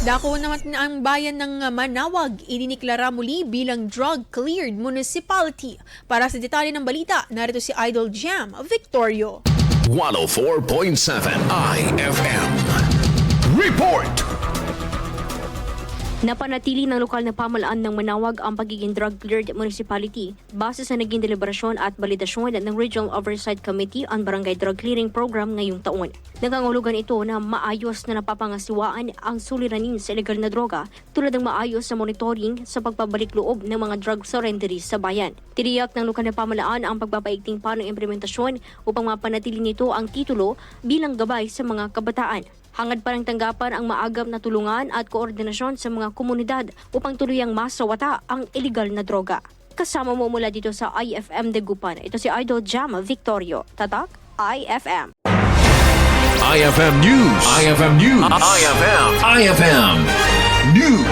Dako naman ang bayan ng Manaoag, idineklara muli bilang drug-cleared municipality. Para sa detalye ng balita, narito si Idol Jam Victorio. 104.7 IFM. Report! Napanatili ng lokal na pamahalaan ng Manaoag ang pagiging drug-cleared municipality base sa naging deliberasyon at balidasyon ng Regional Oversight Committee on Barangay Drug Clearing Program ngayong taon. Nangangahulugan ito na maayos na napapangasiwaan ang suliranin sa ilegal na droga tulad ng maayos na monitoring sa pagpabalik loob ng mga drug surrenderies sa bayan. Tiniyak ng lokal na pamahalaan ang pagpapaigting pa ng implementasyon upang mapanatili nito ang titulo bilang gabay sa mga kabataan. Hangad pa ng tanggapan ang maagap na tulungan at koordinasyon sa mga komunidad upang tuluyang masawata ang iligal na droga. Kasama mo mula dito sa IFM Dagupan. Ito si Idol Jam Victorio. Tatak, IFM. IFM News. IFM News. IFM. IFM News.